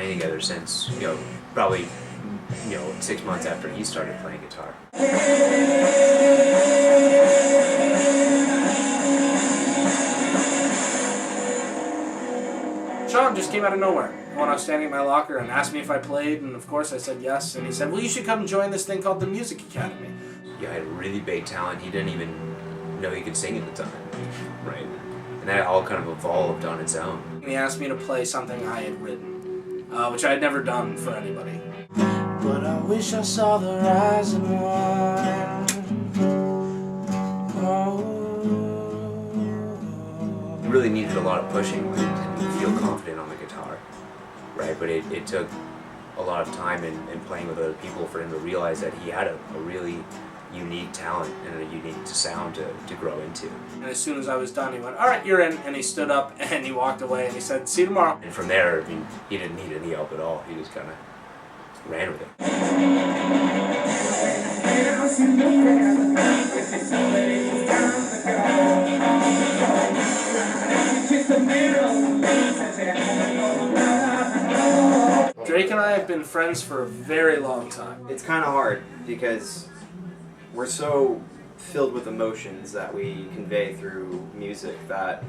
playing together since, probably, 6 months after he started playing guitar. Sean just came out of nowhere when I was standing in my locker and asked me if I played, and of course I said yes, and he said, well, you should come join this thing called the Music Academy. Yeah, I had really big talent. He didn't even know he could sing at the time, right? And that all kind of evolved on its own. And he asked me to play something I had written, which I had never done for anybody. But I wish I saw the rising one. He really needed a lot of pushing to feel confident on the guitar, right? But it took a lot of time and playing with other people for him to realize that he had a really unique talent and a unique sound to grow into. And as soon as I was done, he went, all right, you're in. And he stood up and he walked away and he said, see you tomorrow. And from there, he didn't need any help at all. He just kind of ran with it. Drake and I have been friends for a very long time. It's kind of hard because we're so filled with emotions that we convey through music that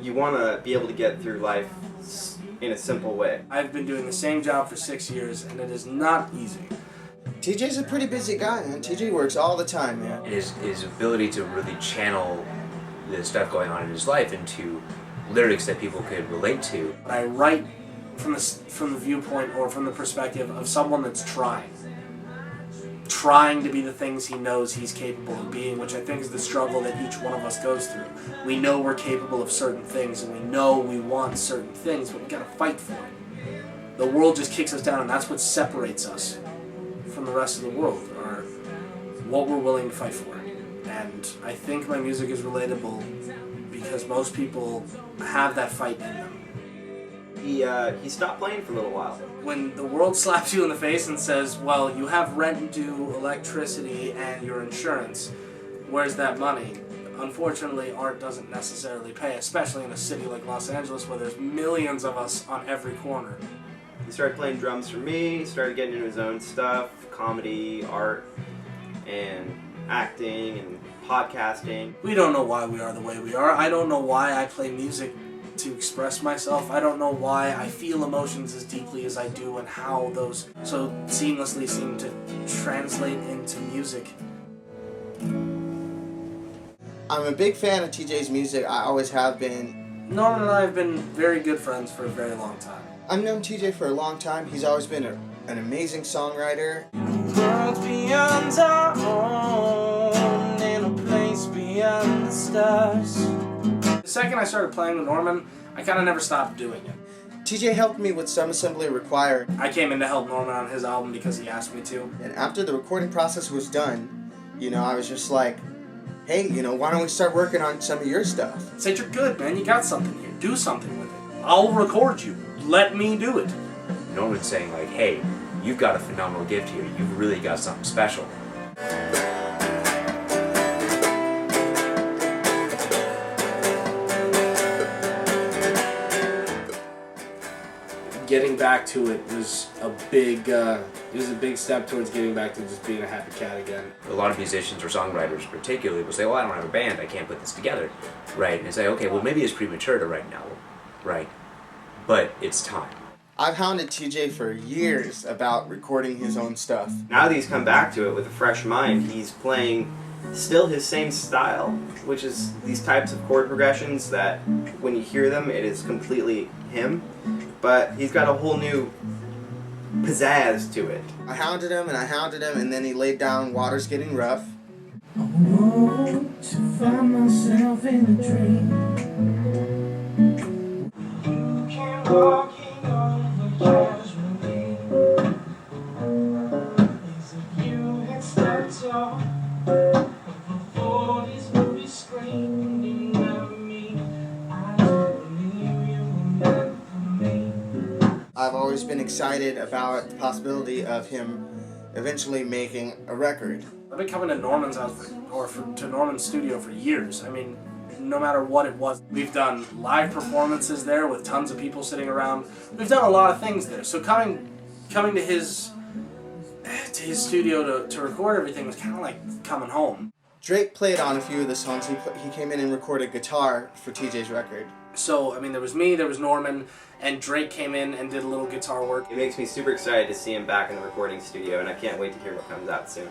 you want to be able to get through life in a simple way. I've been doing the same job for 6 years and it is not easy. TJ's a pretty busy guy, man. TJ works all the time, man. And his ability to really channel the stuff going on in his life into lyrics that people could relate to. I write from the viewpoint or from the perspective of someone that's trying to be the things he knows he's capable of being, which I think is the struggle that each one of us goes through. We know we're capable of certain things and we know we want certain things, but we gotta fight for it. The world just kicks us down and that's what separates us from the rest of the world, or what we're willing to fight for. And I think my music is relatable because most people have that fight in them. He stopped playing for a little while. When the world slaps you in the face and says, well, you have rent due, electricity, and your insurance, where's that money? Unfortunately, art doesn't necessarily pay, especially in a city like Los Angeles where there's millions of us on every corner. He started playing drums for me, started getting into his own stuff, comedy, art, and acting, and podcasting. We don't know why we are the way we are. I don't know why I play music to express myself. I don't know why I feel emotions as deeply as I do and how those so seamlessly seem to translate into music. I'm a big fan of TJ's music. I always have been. Norman and I have been very good friends for a very long time. I've known TJ for a long time. He's always been an amazing songwriter. Worlds beyond our own, in a place beyond the stars. The second I started playing with Norman, I kind of never stopped doing it. TJ helped me with Some Assembly Required. I came in to help Norman on his album because he asked me to. And after the recording process was done, I was just like, hey, why don't we start working on some of your stuff? Said, you're good, man. You got something here. Do something with it. I'll record you. Let me do it. Norman's saying like, hey, you've got a phenomenal gift here. You've really got something special. Getting back to it was a big step towards getting back to just being a happy cat again. A lot of musicians or songwriters particularly will say, well, I don't have a band, I can't put this together, right? And say, okay, well, maybe it's premature to write an album, right? But it's time. I've hounded TJ for years about recording his own stuff. Now that he's come back to it with a fresh mind, he's playing still his same style, which is these types of chord progressions that when you hear them, it is completely him. But he's got a whole new pizzazz to it. I hounded him, and then he laid down Water's Getting Rough. I want to find myself in a dream. Walking over casually. As if you had stepped off of a 40s movie screen at me. I don't believe you were meant for me. I've always been excited about the possibility of him eventually making a record. I've been coming to Norman's house to Norman's studio for years. I mean, no matter what it was. We've done live performances there with tons of people sitting around. We've done a lot of things there. So coming to his studio to record everything was kind of like coming home. Drake played on a few of the songs. He came in and recorded guitar for TJ's record. So, I mean, there was me, there was Norman, and Drake came in and did a little guitar work. It makes me super excited to see him back in the recording studio, and I can't wait to hear what comes out soon.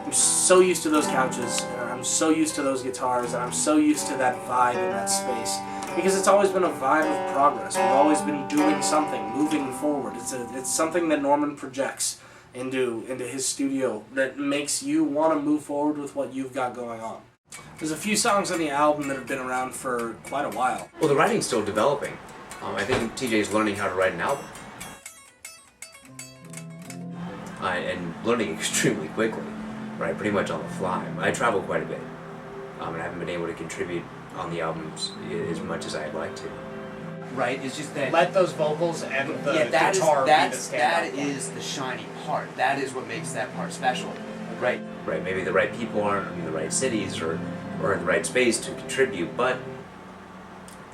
I'm so used to those couches, and I'm so used to those guitars, and I'm so used to that vibe and that space. Because it's always been a vibe of progress. We've always been doing something, moving forward. It's something that Norman projects into his studio that makes you want to move forward with what you've got going on. There's a few songs on the album that have been around for quite a while. Well, the writing's still developing. I think TJ's learning how to write an album. And learning extremely quickly, right? Pretty much on the fly. I travel quite a bit, and I haven't been able to contribute on the albums as much as I'd like to. Right, it's just that. Let those vocals and the guitar be the standout. That is the shiny part. That is what makes that part special. Right. Right, maybe the right people aren't in the right cities or in the right space to contribute, but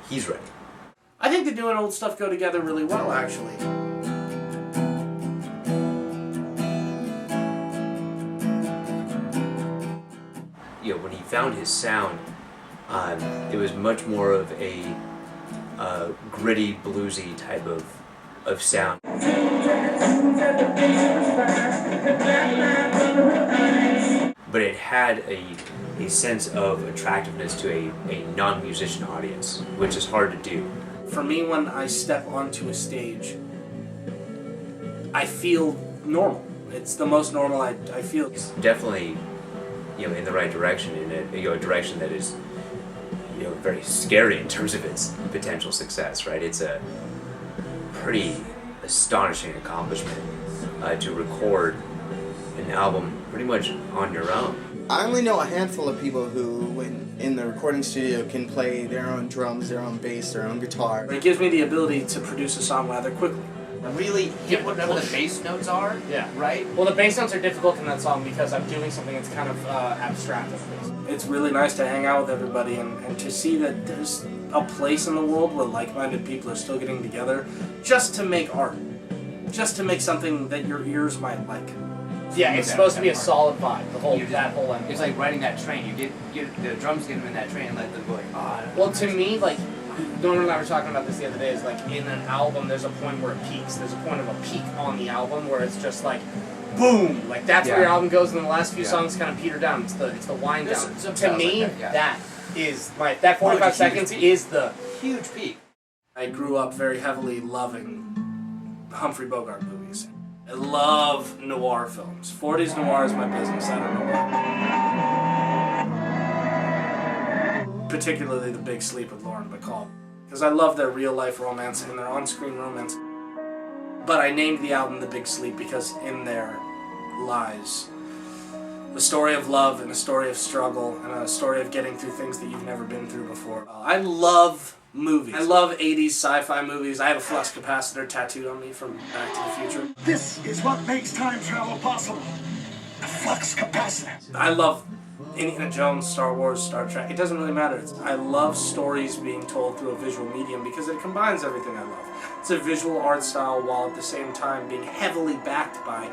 he's ready. I think the new and old stuff go together really well, actually. You know, when he found his sound, it was much more of a gritty, bluesy type of sound. But it had a sense of attractiveness to a non-musician audience, which is hard to do. For me, when I step onto a stage, I feel normal. It's the most normal I feel. It's definitely, you know, in the right direction, in a direction that is, you know, very scary in terms of its potential success, right? It's a pretty astonishing accomplishment to record an album pretty much on your own. I only know a handful of people who, when in the recording studio, can play their own drums, their own bass, their own guitar. It gives me the ability to produce a song rather quickly. Really hit whatever the bass notes are. Yeah. Right? Well, the bass notes are difficult in that song because I'm doing something that's kind of abstract. It's really nice to hang out with everybody and to see that there's a place in the world where like-minded people are still getting together just to make art. Just to make something that your ears might like. Yeah, it's supposed to be a solid vibe. That whole end. It's like riding that train. You get the drums get them in that train and let them go like, Well, to me, like, Norman and I were talking about this the other day, is like in an album there's a point where it peaks. There's a point of a peak on the album where it's just like, boom! Like that's where your album goes, and then the last few songs kind of peter down. It's the wind down. To me, like that is that 45 seconds is the huge peak. I grew up very heavily loving Humphrey Bogart movies. I love noir films. 40s noir is my business, I don't know why. Particularly The Big Sleep with Lauren Bacall. Because I love their real-life romance and their on-screen romance. But I named the album The Big Sleep because in there lies a story of love and a story of struggle and a story of getting through things that you've never been through before. I love movies. I love 80s sci-fi movies. I have a flux capacitor tattooed on me from Back to the Future. This is what makes time travel possible. The flux capacitor. I love Indiana Jones, Star Wars, Star Trek. It doesn't really matter. I love stories being told through a visual medium because it combines everything I love. It's a visual art style while at the same time being heavily backed by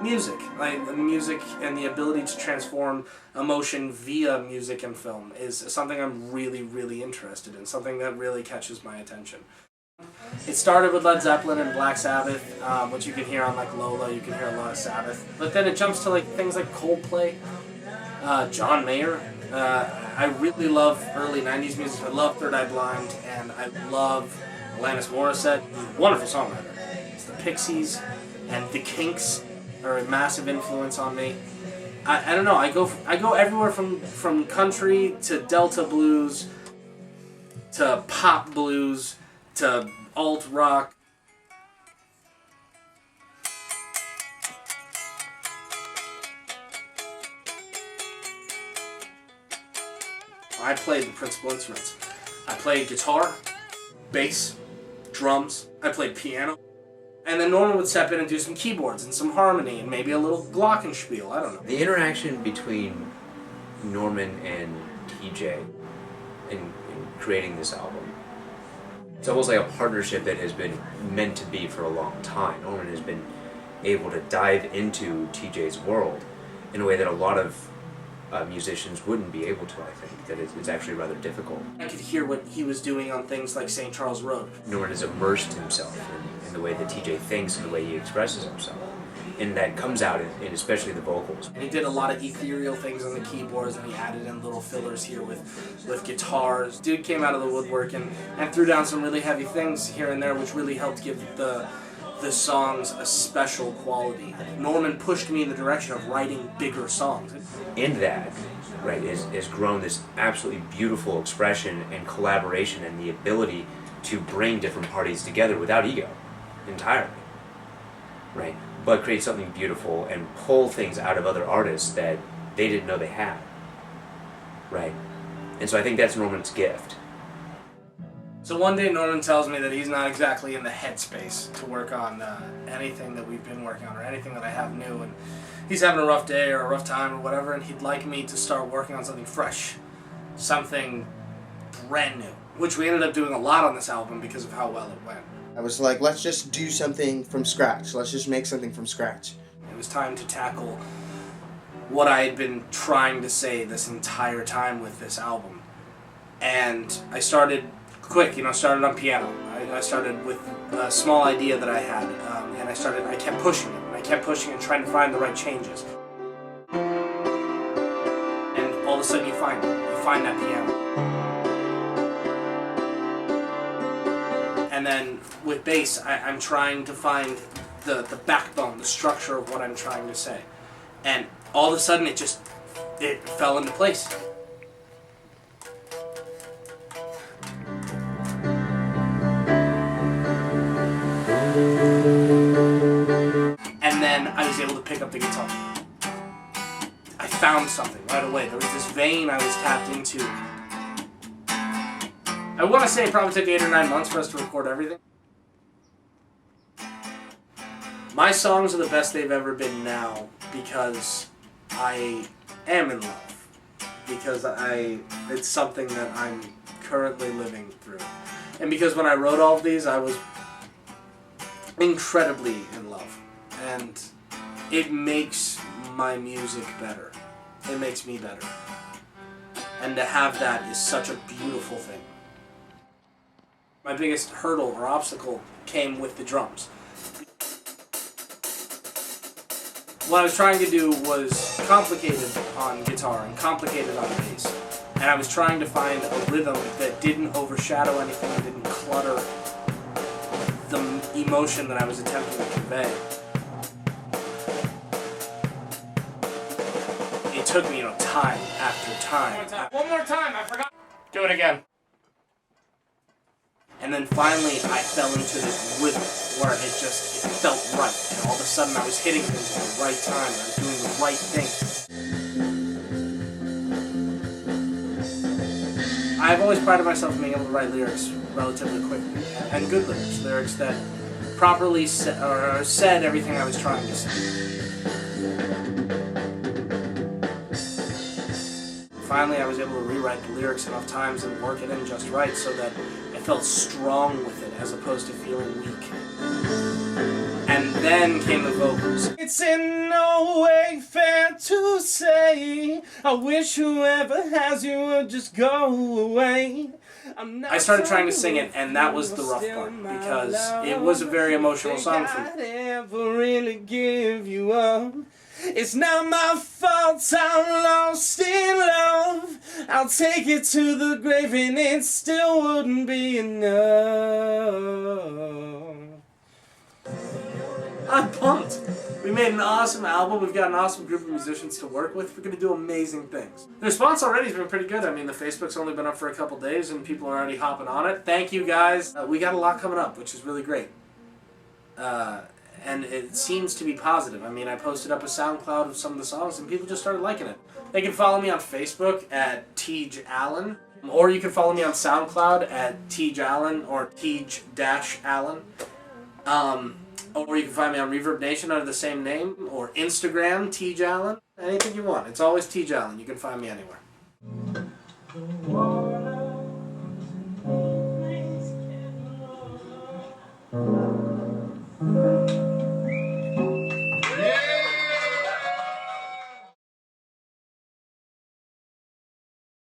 music. Like the music and the ability to transform emotion via music and film is something I'm really, really interested in. Something that really catches my attention. It started with Led Zeppelin and Black Sabbath, which you can hear on like Lola. You can hear a lot of Sabbath. But then it jumps to like things like Coldplay, John Mayer. I really love early 90s music. I love Third Eye Blind, and I love Alanis Morissette. Wonderful songwriter. It's the Pixies and the Kinks are a massive influence on me. I don't know. I go everywhere from country to Delta blues to pop blues to alt rock. I played the principal instruments. I played guitar, bass, drums. I played piano. And then Norman would step in and do some keyboards and some harmony and maybe a little glockenspiel, I don't know. The interaction between Norman and TJ in creating this album, it's almost like a partnership that has been meant to be for a long time. Norman has been able to dive into TJ's world in a way that a lot of musicians wouldn't be able to, I think. That it's actually rather difficult. I could hear what he was doing on things like St. Charles Road. Norman has immersed himself in the way that TJ thinks and the way he expresses himself. And that comes out in especially the vocals. And he did a lot of ethereal things on the keyboards, and he added in little fillers here with guitars. Dude came out of the woodwork and threw down some really heavy things here and there, which really helped give the songs a special quality. Norman pushed me in the direction of writing bigger songs. In that, right, is grown this absolutely beautiful expression and collaboration and the ability to bring different parties together without ego, entirely, right? But create something beautiful and pull things out of other artists that they didn't know they had, right? And so I think that's Norman's gift. So one day Norman tells me that he's not exactly in the headspace to work on anything that we've been working on or anything that I have new, and he's having a rough day or a rough time or whatever, and he'd like me to start working on something fresh, something brand new, which we ended up doing a lot on this album because of how well it went. I was like, let's just do something from scratch. Let's just make something from scratch. It was time to tackle what I had been trying to say this entire time with this album. And I started quick, started on piano. I started with a small idea that I had, and I kept pushing it, and I kept pushing and trying to find the right changes. And all of a sudden you find that piano. And then with bass, I'm trying to find the backbone, the structure of what I'm trying to say. And all of a sudden it fell into place. And then I was able to pick up the guitar. I found something right away. There was this vein I was tapped into. I want to say it probably took 8 or 9 months for us to record everything. My songs are the best they've ever been now because I am in love. Because it's something that I'm currently living through. And because when I wrote all of these, I was incredibly in love. And it makes my music better. It makes me better. And to have that is such a beautiful thing. My biggest hurdle or obstacle came with the drums. What I was trying to do was complicated on guitar and complicated on bass. And I was trying to find a rhythm that didn't overshadow anything and didn't clutter the emotion that I was attempting to convey. It took me, time after time. One more time, I forgot. Do it again. And then finally I fell into this rhythm where it felt right. And all of a sudden I was hitting things at the right time and I was doing the right thing. I've always prided myself in being able to write lyrics relatively quickly. And good lyrics. Lyrics that properly said everything I was trying to say. Finally I was able to rewrite the lyrics enough times and work it in just right so that I felt strong with it as opposed to feeling weak. And then came the vocals. It's in no way fair to say I wish whoever has you would just go away. I started trying to sing it, and that was the rough part because it was a very emotional song for me. I'd ever really give you up. It's not my fault I'm lost in love. I'll take it to the grave and it still wouldn't be enough. I'm pumped. We made an awesome album. We've got an awesome group of musicians to work with. We're going to do amazing things. The response already has been pretty good. I mean, the Facebook's only been up for a couple days and people are already hopping on it. Thank you guys. We got a lot coming up, which is really great. And it seems to be positive. I mean, I posted up a SoundCloud of some of the songs and people just started liking it. They can follow me on Facebook at Teage Allen, or you can follow me on SoundCloud at Teage Allen or Teage-Allen. Or you can find me on Reverb Nation under the same name, or Instagram, Teage Allen. Anything you want. It's always Teage Allen. You can find me anywhere. The